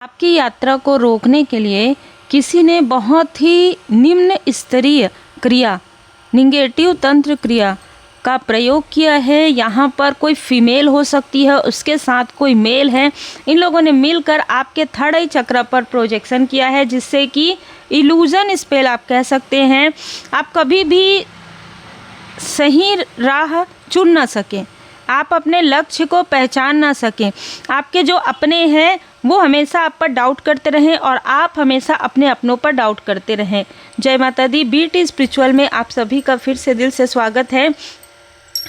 आपकी यात्रा को रोकने के लिए किसी ने बहुत ही निम्न स्तरीय क्रिया, निगेटिव तंत्र क्रिया का प्रयोग किया है। यहाँ पर कोई फीमेल हो सकती है, उसके साथ कोई मेल है। इन लोगों ने मिलकर आपके थर्ड आई चक्र पर प्रोजेक्शन किया है, जिससे कि इल्यूजन स्पेल आप कह सकते हैं। आप कभी भी सही राह चुन ना सकें, आप अपने लक्ष्य को पहचान ना सकें। आपके जो अपने हैं वो हमेशा आप पर डाउट करते रहें और आप हमेशा अपने अपनों पर डाउट करते रहें। जय माता दी। बीटी स्पिरिचुअल में आप सभी का फिर से दिल से स्वागत है।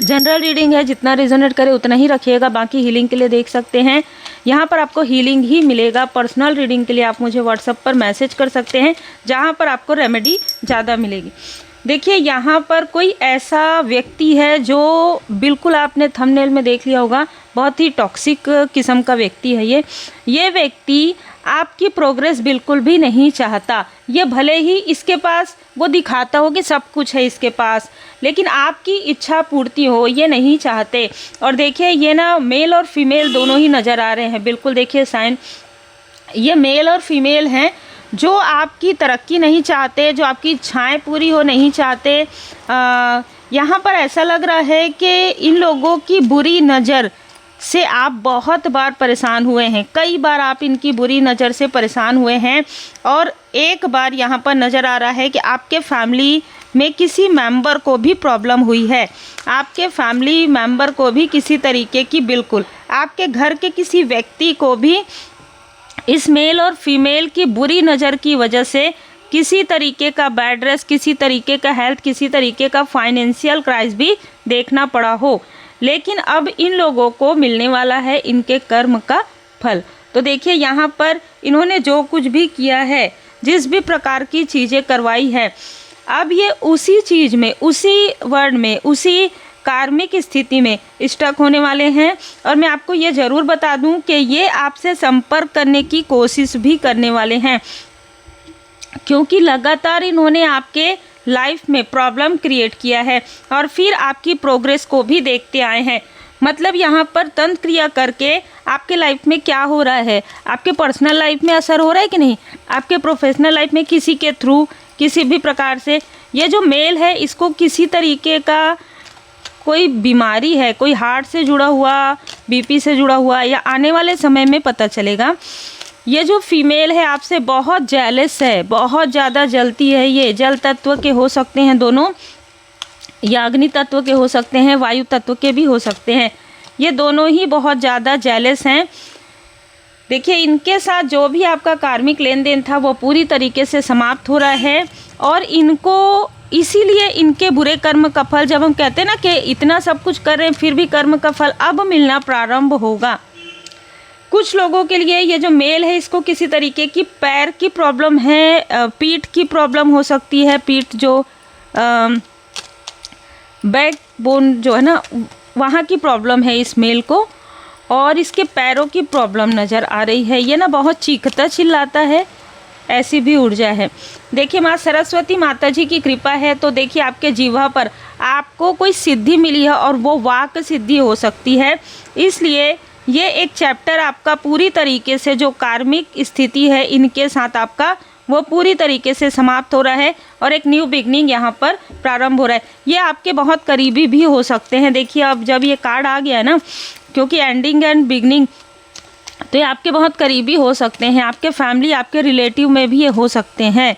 जनरल रीडिंग है, जितना रिजोनेट करे उतना ही रखिएगा, बाकी हीलिंग के लिए देख सकते हैं। यहाँ पर आपको हीलिंग ही मिलेगा। पर्सनल रीडिंग के लिए आप मुझे व्हाट्सएप पर मैसेज कर सकते हैं, जहाँ पर आपको रेमेडी ज़्यादा मिलेगी। देखिए, यहाँ पर कोई ऐसा व्यक्ति है जो बिल्कुल आपने थंबनेल में देख लिया होगा, बहुत ही टॉक्सिक किस्म का व्यक्ति है ये व्यक्ति आपकी प्रोग्रेस बिल्कुल भी नहीं चाहता। ये भले ही इसके पास वो दिखाता हो कि सब कुछ है इसके पास, लेकिन आपकी इच्छा पूर्ति हो ये नहीं चाहते। और देखिए, ये ना मेल और फीमेल दोनों ही नज़र आ रहे हैं। बिल्कुल देखिए साइन, ये मेल और फीमेल हैं जो आपकी तरक्की नहीं चाहते, जो आपकी इच्छाएं पूरी हो नहीं चाहते। यहाँ पर ऐसा लग रहा है कि इन लोगों की बुरी नज़र से आप बहुत बार परेशान हुए हैं। कई बार आप इनकी बुरी नज़र से परेशान हुए हैं। और एक बार यहाँ पर नज़र आ रहा है कि आपके फैमिली में किसी मेंबर को भी प्रॉब्लम हुई है। आपके फैमिली मेंबर को भी किसी तरीके की, बिल्कुल आपके घर के किसी व्यक्ति को भी इस मेल और फीमेल की बुरी नज़र की वजह से किसी तरीके का बेड रेस्ट, किसी तरीके का हेल्थ, किसी तरीके का फाइनेंशियल क्राइसिस भी देखना पड़ा हो। लेकिन अब इन लोगों को मिलने वाला है इनके कर्म का फल। तो देखिए, यहाँ पर इन्होंने जो कुछ भी किया है, जिस भी प्रकार की चीज़ें करवाई है, अब ये उसी चीज़ में, उसी वर्ड में, उसी कार्मिक स्थिति में स्टक होने वाले हैं। और मैं आपको ये ज़रूर बता दूं कि ये आपसे संपर्क करने की कोशिश भी करने वाले हैं, क्योंकि लगातार इन्होंने आपके लाइफ में प्रॉब्लम क्रिएट किया है और फिर आपकी प्रोग्रेस को भी देखते आए हैं। मतलब यहाँ पर तंत्र क्रिया करके आपके लाइफ में क्या हो रहा है, आपके पर्सनल लाइफ में असर हो रहा है कि नहीं, आपके प्रोफेशनल लाइफ में किसी के थ्रू, किसी भी प्रकार से। ये जो मेल है, इसको किसी तरीके का कोई बीमारी है, कोई हार्ट से जुड़ा हुआ, बीपी से जुड़ा हुआ, या आने वाले समय में पता चलेगा। ये जो फीमेल है आपसे बहुत जेलस है, बहुत ज़्यादा जलती है। ये जल तत्व के हो सकते हैं दोनों, या अग्नि तत्व के हो सकते हैं, वायु तत्व के भी हो सकते हैं। ये दोनों ही बहुत ज़्यादा जेलस हैं। देखिए, इनके साथ जो भी आपका कार्मिक लेन देन था वो पूरी तरीके से समाप्त हो रहा है। और इनको इसीलिए इनके बुरे कर्म का फल, जब हम कहते हैं ना कि इतना सब कुछ कर रहे हैं फिर भी कर्म का फल अब मिलना प्रारंभ होगा। कुछ लोगों के लिए ये जो मेल है, इसको किसी तरीके की पैर की प्रॉब्लम है, पीठ की प्रॉब्लम हो सकती है। पीठ जो बैक बोन जो है ना, वहाँ की प्रॉब्लम है इस मेल को। और इसके पैरों की प्रॉब्लम नज़र आ रही है। ये ना बहुत चीखता चिल्लाता है, ऐसी भी ऊर्जा है। देखिए, माँ सरस्वती माता जी की कृपा है तो देखिए आपके जीवा पर आपको कोई सिद्धि मिली है, और वो वाक सिद्धि हो सकती है। इसलिए ये एक चैप्टर आपका पूरी तरीके से, जो कार्मिक स्थिति है इनके साथ आपका, वो पूरी तरीके से समाप्त हो रहा है और एक न्यू बिगनिंग यहाँ पर प्रारंभ हो रहा है। ये आपके बहुत करीबी भी हो सकते हैं। देखिए, अब जब ये कार्ड आ गया ना, क्योंकि एंडिंग एंड बिगनिंग, तो ये आपके बहुत करीबी हो सकते हैं। आपके फैमिली, आपके रिलेटिव में भी ये हो सकते हैं।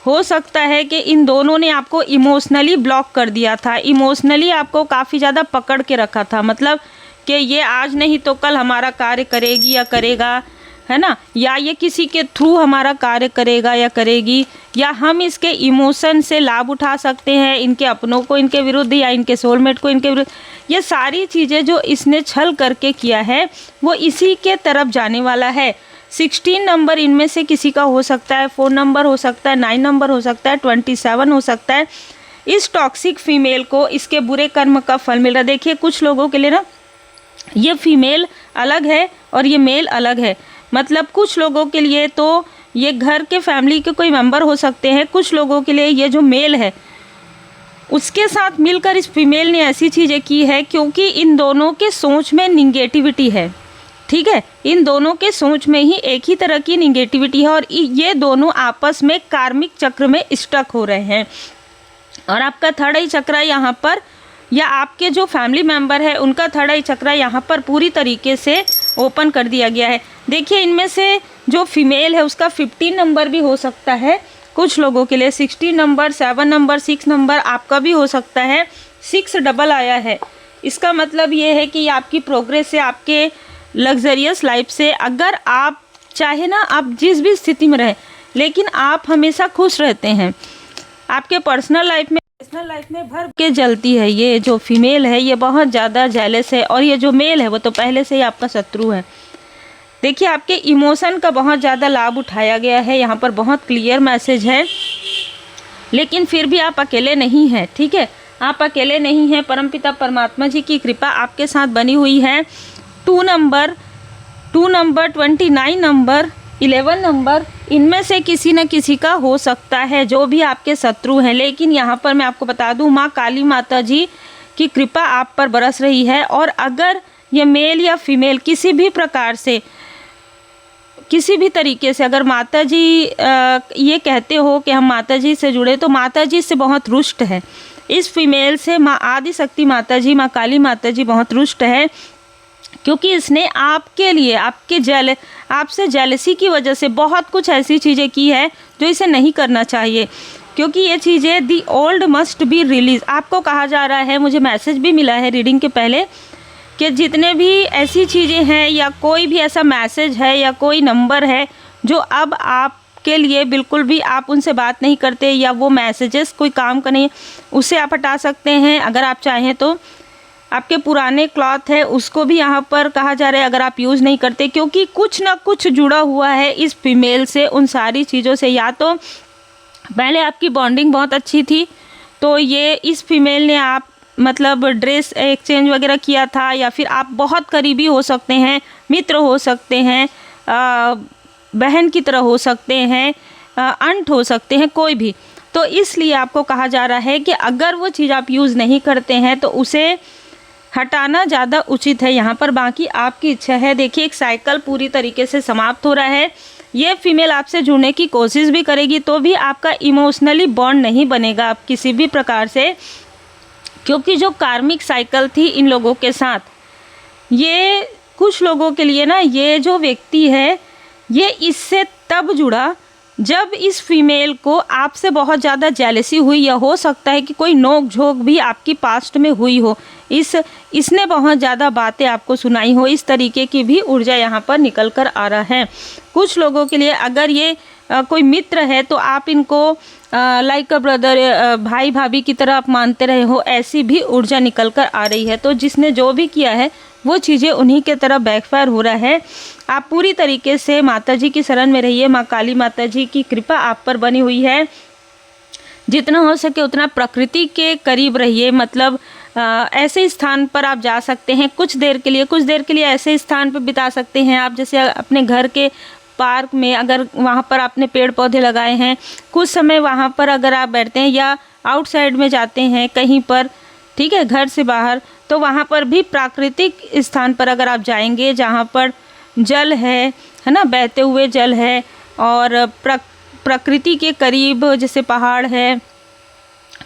हो सकता है कि इन दोनों ने आपको इमोशनली ब्लॉक कर दिया था, इमोशनली आपको काफ़ी ज़्यादा पकड़ के रखा था। मतलब कि ये आज नहीं तो कल हमारा कार्य करेगी या करेगा, है ना, या ये किसी के थ्रू हमारा कार्य करेगा या करेगी, या हम इसके इमोशन से लाभ उठा सकते हैं, इनके अपनों को इनके विरुद्ध या इनके सोलमेट को इनके विरुद्ध। ये सारी चीज़ें जो इसने छल करके किया है वो इसी के तरफ जाने वाला है। 16 नंबर इनमें से किसी का हो सकता है, 4 नंबर हो सकता है, 9 नंबर हो सकता है, 27 हो सकता है। इस टॉक्सिक फीमेल को इसके बुरे कर्म का फल मिल रहा है। देखिए, कुछ लोगों के लिए ना ये फीमेल अलग है और ये मेल अलग है। मतलब कुछ लोगों के लिए तो ये घर के फैमिली के कोई मेंबर हो सकते हैं। कुछ लोगों के लिए ये जो मेल है उसके साथ मिलकर इस फीमेल ने ऐसी चीज़ें की है, क्योंकि इन दोनों के सोच में निगेटिविटी है। ठीक है, इन दोनों के सोच में ही एक ही तरह की निगेटिविटी है और ये दोनों आपस में कार्मिक चक्र में स्टक हो रहे हैं। और आपका थर्ड आई चक्र यहाँ पर, या आपके जो फैमिली मेंबर है उनका थर्ड आई चक्र यहाँ पर पूरी तरीके से ओपन कर दिया गया है। देखिए, इनमें से जो फीमेल है उसका 15 नंबर भी हो सकता है, कुछ लोगों के लिए 16 नंबर, 7 नंबर, 6 नंबर आपका भी हो सकता है। 6 डबल आया है, इसका मतलब ये है कि आपकी प्रोग्रेस से, आपके लग्जरियस लाइफ से, अगर आप चाहे ना आप जिस भी स्थिति में रहें लेकिन आप हमेशा खुश रहते हैं। आपके पर्सनल लाइफ में भर के जलती है। ये जो फीमेल है ये बहुत ज़्यादा जेलस है और ये जो मेल है वो तो पहले से ही आपका शत्रु है। देखिए, आपके इमोशन का बहुत ज़्यादा लाभ उठाया गया है, यहाँ पर बहुत क्लियर मैसेज है। लेकिन फिर भी आप अकेले नहीं हैं, ठीक है, आप अकेले नहीं हैं। परमपिता परमात्मा जी की कृपा आपके साथ बनी हुई है। 2 नंबर, 29 नंबर, 11 नंबर, इनमें से किसी न किसी का हो सकता है जो भी आपके शत्रु हैं। लेकिन यहाँ पर मैं आपको बता दूँ, माँ काली माता जी की कृपा आप पर बरस रही है। और अगर ये मेल या फीमेल किसी भी प्रकार से, किसी भी तरीके से अगर माता जी ये कहते हो कि हम माता जी से जुड़े, तो माता जी से बहुत रुष्ट है। इस फीमेल से माँ आदि शक्ति माता जी, माँ काली माता जी बहुत रुष्ट है, क्योंकि इसने आपके लिए, आपसे जेलसी की वजह से बहुत कुछ ऐसी चीज़ें की है जो इसे नहीं करना चाहिए। क्योंकि ये चीज़ें the old must be release, आपको कहा जा रहा है, मुझे मैसेज भी मिला है रीडिंग के पहले, कि जितने भी ऐसी चीज़ें हैं या कोई भी ऐसा मैसेज है या कोई नंबर है जो अब आपके लिए बिल्कुल भी आप उनसे बात नहीं करते या वो मैसेजेस कोई काम का नहीं, उसे आप हटा सकते हैं अगर आप चाहें तो। आपके पुराने क्लॉथ है उसको भी यहाँ पर कहा जा रहा है अगर आप यूज़ नहीं करते, क्योंकि कुछ ना कुछ जुड़ा हुआ है इस फीमेल से, उन सारी चीज़ों से। या तो पहले आपकी बॉन्डिंग बहुत अच्छी थी तो ये इस फीमेल ने आप मतलब ड्रेस एक्सचेंज वगैरह किया था, या फिर आप बहुत करीबी हो सकते हैं, मित्र हो सकते हैं, बहन की तरह हो सकते हैं, अंट हो सकते हैं, कोई भी। तो इसलिए आपको कहा जा रहा है कि अगर वो चीज़ आप यूज़ नहीं करते हैं तो उसे हटाना ज़्यादा उचित है यहाँ पर। बाकी आपकी इच्छा है। देखिए, एक साइकिल पूरी तरीके से समाप्त हो रहा है। ये फीमेल आपसे जुड़ने की कोशिश भी करेगी तो भी आपका इमोशनली बॉन्ड नहीं बनेगा आप किसी भी प्रकार से, क्योंकि जो कार्मिक साइकिल थी इन लोगों के साथ, ये कुछ लोगों के लिए ना, ये जो व्यक्ति है ये इससे तब जुड़ा जब इस फीमेल को आपसे बहुत ज़्यादा जेलसी हुई, या हो सकता है कि कोई नोक झोंक भी आपकी पास्ट में हुई हो, इसने बहुत ज़्यादा बातें आपको सुनाई हो। इस तरीके की भी ऊर्जा यहाँ पर निकल कर आ रहा है। कुछ लोगों के लिए अगर ये कोई मित्र है तो आप इनको लाइक अ ब्रदर, भाई भाभी की तरह आप मानते रहे हो, ऐसी भी ऊर्जा निकल कर आ रही है। तो जिसने जो भी किया है वो चीज़ें उन्हीं के तरह बैकफायर हो रहा है। आप पूरी तरीके से माता जी की शरण में रहिए। माँ काली माता जी की कृपा आप पर बनी हुई है। जितना हो सके उतना प्रकृति के करीब रहिए। मतलब ऐसे स्थान पर आप जा सकते हैं कुछ देर के लिए ऐसे स्थान पर बिता सकते हैं आप, जैसे अपने घर के पार्क में, अगर वहाँ पर आपने पेड़ पौधे लगाए हैं, कुछ समय वहाँ पर अगर आप बैठते हैं, या आउटसाइड में जाते हैं कहीं पर, ठीक है, घर से बाहर, तो वहाँ पर भी प्राकृतिक स्थान पर अगर आप जाएंगे जहाँ पर जल है ना, बहते हुए जल है, और प्रकृति के करीब जैसे पहाड़ है,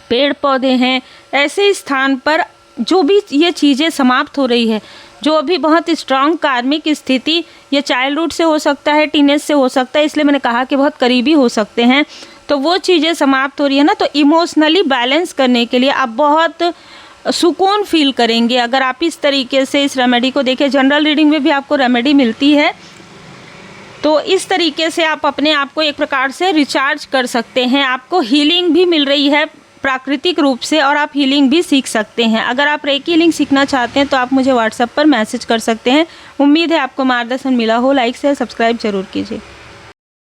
पेड़ पौधे हैं, ऐसे स्थान पर जो भी ये चीज़ें समाप्त हो रही है, जो अभी बहुत स्ट्रांग कार्मिक स्थिति, ये चाइल्डहुड से हो सकता है, टीनेज से हो सकता है, इसलिए मैंने कहा कि बहुत करीबी हो सकते हैं, तो वो चीज़ें समाप्त हो रही है ना, तो इमोशनली बैलेंस करने के लिए आप बहुत सुकून फील करेंगे अगर आप इस तरीके से इस रेमेडी को देखें। जनरल रीडिंग में भी आपको रेमेडी मिलती है, तो इस तरीके से आप अपने आप को एक प्रकार से रिचार्ज कर सकते हैं। आपको हीलिंग भी मिल रही है प्राकृतिक रूप से, और आप हीलिंग भी सीख सकते हैं। अगर आप रेकी हीलिंग सीखना चाहते हैं तो आप मुझे व्हाट्सएप पर मैसेज कर सकते हैं। उम्मीद है आपको मार्गदर्शन मिला हो। लाइक शेयर सब्सक्राइब जरूर कीजिए।